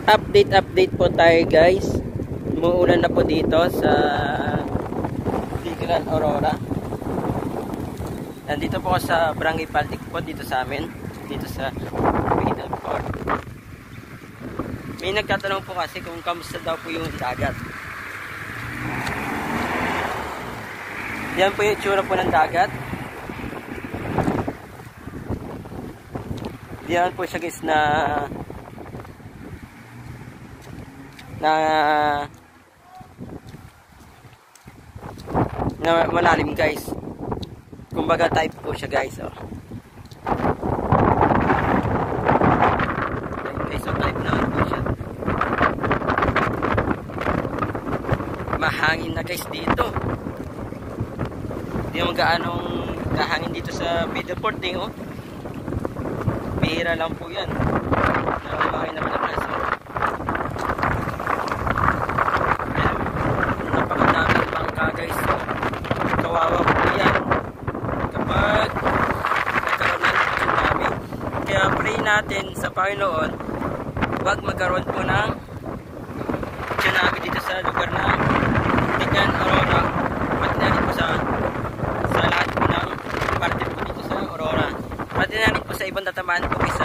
Update po tayo guys. Umuulan na po dito sa Biglan, Aurora. Nandito po ako sa Barangay Paltic po, dito sa amin, dito sa Middleport. May nagtatanong po kasi kung kamusta daw po yung dagat. Yan po yung itsura po ng dagat. Yan po siya guys na malalim guys. Kumbaga type po siya guys. Oh. Okay, so type naman po siya. Mahangin na guys dito. Hindi naman gaanong kahangin dito sa Middleport eh, oh. Bihira lang po yan. Mahangin naman ang kaso. Napakadaming bangka guys. Kawawa po yan kapag nagkaroon ng tsunami. Kaya pray natin sa Panginoon, huwag magkaroon po ng tsunami dito sa lugar na Biglan, Aurora. Pati na rin po sa lahat po ng parte po dito sa Aurora. Pati na rin po sa ibang tatamaan po sa